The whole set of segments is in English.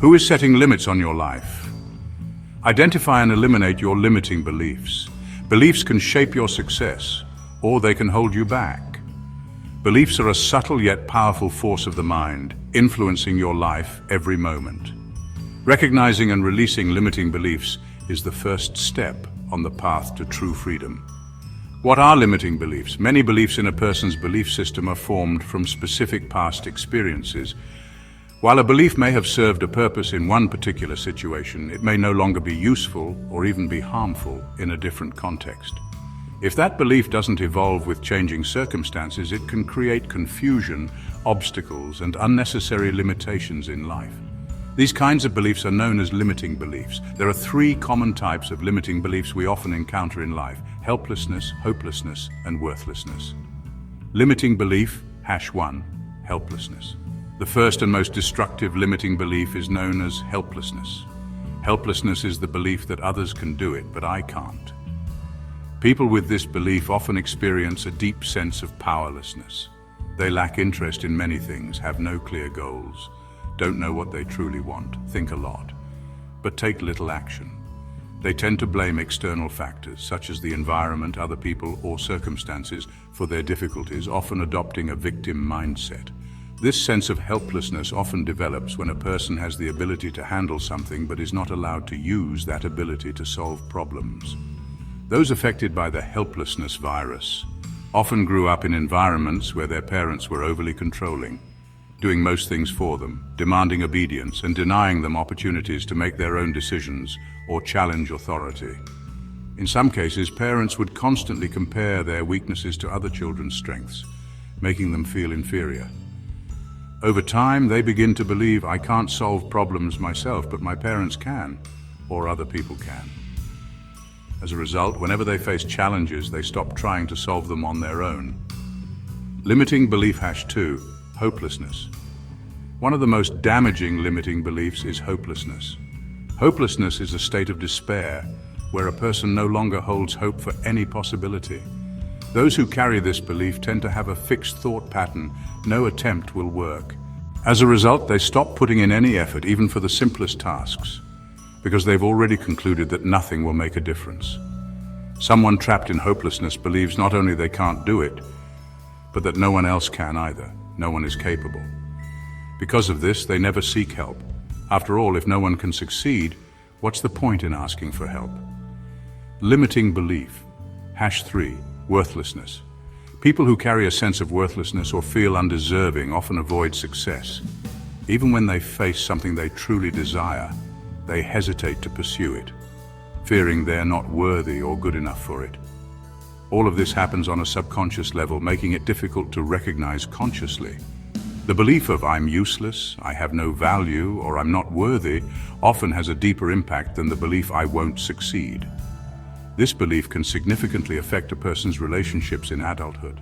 Who is setting limits on your life? Identify and eliminate your limiting beliefs. Beliefs can shape your success, or they can hold you back. Beliefs are a subtle yet powerful force of the mind, influencing your life every moment. Recognizing and releasing limiting beliefs is the first step on the path to true freedom. What are limiting beliefs? Many beliefs in a person's belief system are formed from specific past experiences. While a belief may have served a purpose in one particular situation, it may no longer be useful or even be harmful in a different context. If that belief doesn't evolve with changing circumstances, it can create confusion, obstacles, and unnecessary limitations in life. These kinds of beliefs are known as limiting beliefs. There are three common types of limiting beliefs we often encounter in life: helplessness, hopelessness, and worthlessness. Limiting belief, #1, helplessness. The first and most destructive limiting belief is known as helplessness. Helplessness is the belief that others can do it, but I can't. People with this belief often experience a deep sense of powerlessness. They lack interest in many things, have no clear goals, don't know what they truly want, think a lot, but take little action. They tend to blame external factors, such as the environment, other people, or circumstances, for their difficulties, often adopting a victim mindset. This sense of helplessness often develops when a person has the ability to handle something but is not allowed to use that ability to solve problems. Those affected by the helplessness virus often grew up in environments where their parents were overly controlling, doing most things for them, demanding obedience, and denying them opportunities to make their own decisions or challenge authority. In some cases, parents would constantly compare their weaknesses to other children's strengths, making them feel inferior. Over time, they begin to believe, I can't solve problems myself, but my parents can, or other people can. As a result, whenever they face challenges, they stop trying to solve them on their own. Limiting belief #2, hopelessness. One of the most damaging limiting beliefs is hopelessness. Hopelessness is a state of despair where a person no longer holds hope for any possibility. Those who carry this belief tend to have a fixed thought pattern: no attempt will work. As a result, they stop putting in any effort, even for the simplest tasks, because they've already concluded that nothing will make a difference. Someone trapped in hopelessness believes not only they can't do it, but that no one else can either. No one is capable. Because of this, they never seek help. After all, if no one can succeed, what's the point in asking for help? Limiting belief, #3, worthlessness. People who carry a sense of worthlessness or feel undeserving often avoid success. Even when they face something they truly desire, they hesitate to pursue it, fearing they're not worthy or good enough for it. All of this happens on a subconscious level, making it difficult to recognize consciously. The belief of I'm useless, I have no value, or I'm not worthy often has a deeper impact than the belief I won't succeed. This belief can significantly affect a person's relationships in adulthood.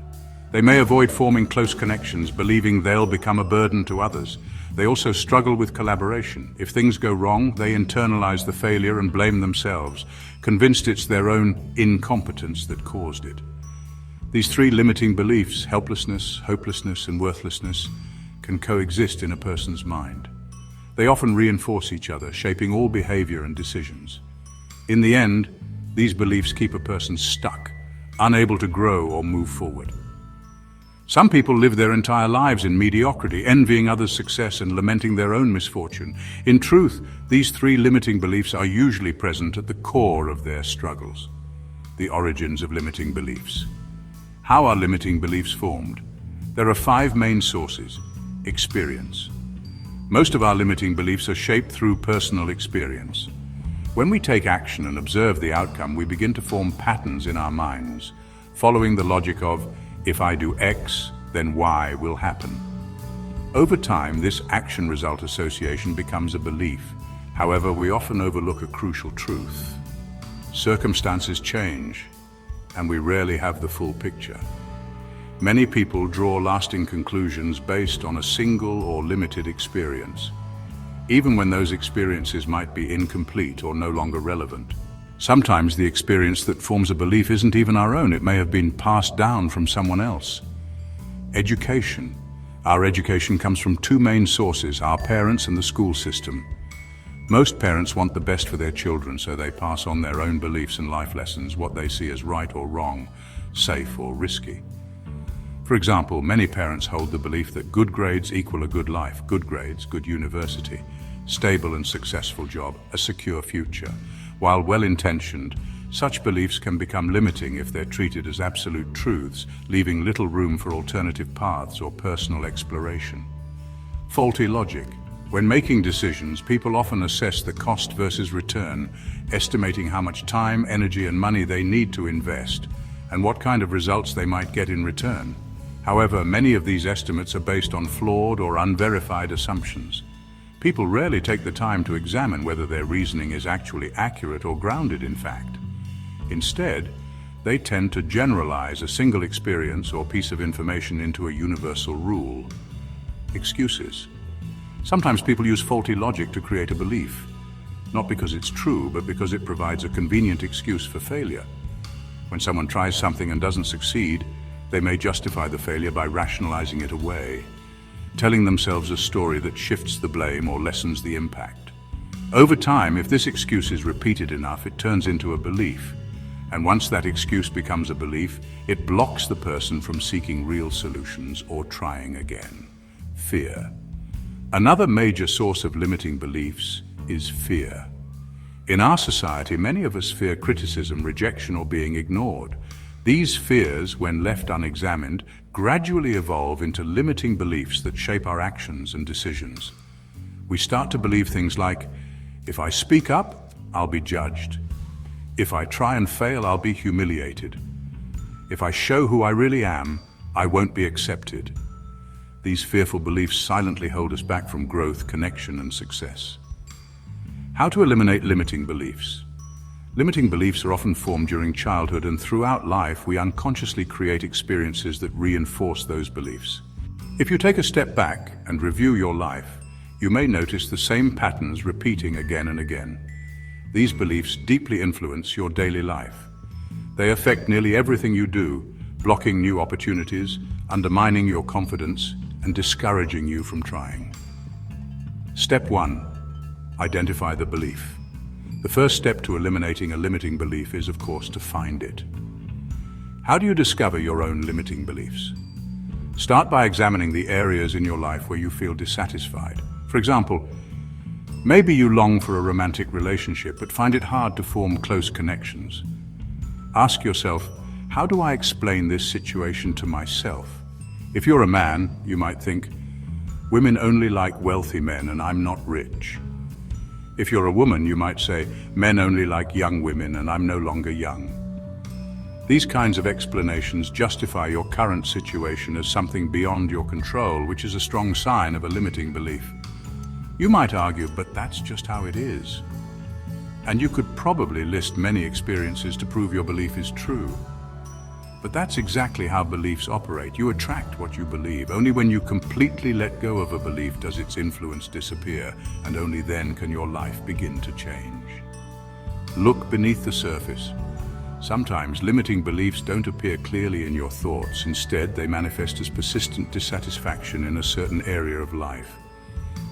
They may avoid forming close connections, believing they'll become a burden to others. They also struggle with collaboration. If things go wrong, they internalize the failure and blame themselves, convinced it's their own incompetence that caused it. These three limiting beliefs, helplessness, hopelessness, and worthlessness, can coexist in a person's mind. They often reinforce each other, shaping all behavior and decisions. In the end, these beliefs keep a person stuck, unable to grow or move forward. Some people live their entire lives in mediocrity, envying others' success and lamenting their own misfortune. In truth, these three limiting beliefs are usually present at the core of their struggles. The origins of limiting beliefs. How are limiting beliefs formed? There are 5 main sources. Experience. Most of our limiting beliefs are shaped through personal experience. When we take action and observe the outcome, we begin to form patterns in our minds, following the logic of, if I do X, then Y will happen. Over time, this action-result association becomes a belief. However, we often overlook a crucial truth. Circumstances change, and we rarely have the full picture. Many people draw lasting conclusions based on a single or limited experience, even when those experiences might be incomplete or no longer relevant. Sometimes the experience that forms a belief isn't even our own. It may have been passed down from someone else. Education. Our education comes from 2 main sources, our parents and the school system. Most parents want the best for their children, so they pass on their own beliefs and life lessons, what they see as right or wrong, safe or risky. For example, many parents hold the belief that good grades equal a good life, good grades, good university, stable and successful job, a secure future. While well-intentioned, such beliefs can become limiting if they're treated as absolute truths, leaving little room for alternative paths or personal exploration. Faulty logic. When making decisions, people often assess the cost versus return, estimating how much time, energy, and money they need to invest, and what kind of results they might get in return. However, many of these estimates are based on flawed or unverified assumptions. People rarely take the time to examine whether their reasoning is actually accurate or grounded in fact. Instead, they tend to generalize a single experience or piece of information into a universal rule. Excuses. Sometimes people use faulty logic to create a belief, not because it's true, but because it provides a convenient excuse for failure. When someone tries something and doesn't succeed, they may justify the failure by rationalizing it away, telling themselves a story that shifts the blame or lessens the impact. Over time, if this excuse is repeated enough, it turns into a belief. And once that excuse becomes a belief, it blocks the person from seeking real solutions or trying again. Fear. Another major source of limiting beliefs is fear. In our society, many of us fear criticism, rejection, or being ignored. These fears, when left unexamined, gradually evolve into limiting beliefs that shape our actions and decisions. We start to believe things like, if I speak up, I'll be judged. If I try and fail, I'll be humiliated. If I show who I really am, I won't be accepted. These fearful beliefs silently hold us back from growth, connection, and success. How to eliminate limiting beliefs? Limiting beliefs are often formed during childhood, and throughout life we unconsciously create experiences that reinforce those beliefs. If you take a step back and review your life, you may notice the same patterns repeating again and again. These beliefs deeply influence your daily life. They affect nearly everything you do, blocking new opportunities, undermining your confidence, and discouraging you from trying. Step 1. Identify the belief. The first step to eliminating a limiting belief is, of course, to find it. How do you discover your own limiting beliefs? Start by examining the areas in your life where you feel dissatisfied. For example, maybe you long for a romantic relationship but find it hard to form close connections. Ask yourself, how do I explain this situation to myself? If you're a man, you might think, women only like wealthy men and I'm not rich. If you're a woman, you might say, men only like young women and I'm no longer young. These kinds of explanations justify your current situation as something beyond your control, which is a strong sign of a limiting belief. You might argue, but that's just how it is. And you could probably list many experiences to prove your belief is true. But that's exactly how beliefs operate. You attract what you believe. Only when you completely let go of a belief does its influence disappear, and only then can your life begin to change. Look beneath the surface. Sometimes limiting beliefs don't appear clearly in your thoughts. Instead, they manifest as persistent dissatisfaction in a certain area of life.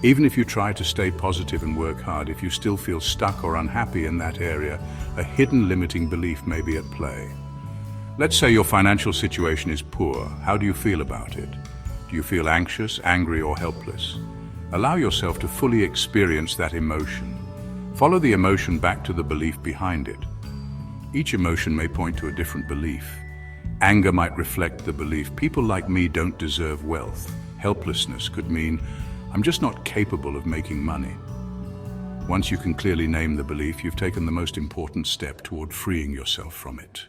Even if you try to stay positive and work hard, if you still feel stuck or unhappy in that area, a hidden limiting belief may be at play. Let's say your financial situation is poor. How do you feel about it? Do you feel anxious, angry, or helpless? Allow yourself to fully experience that emotion. Follow the emotion back to the belief behind it. Each emotion may point to a different belief. Anger might reflect the belief, people like me don't deserve wealth. Helplessness could mean, I'm just not capable of making money. Once you can clearly name the belief, you've taken the most important step toward freeing yourself from it.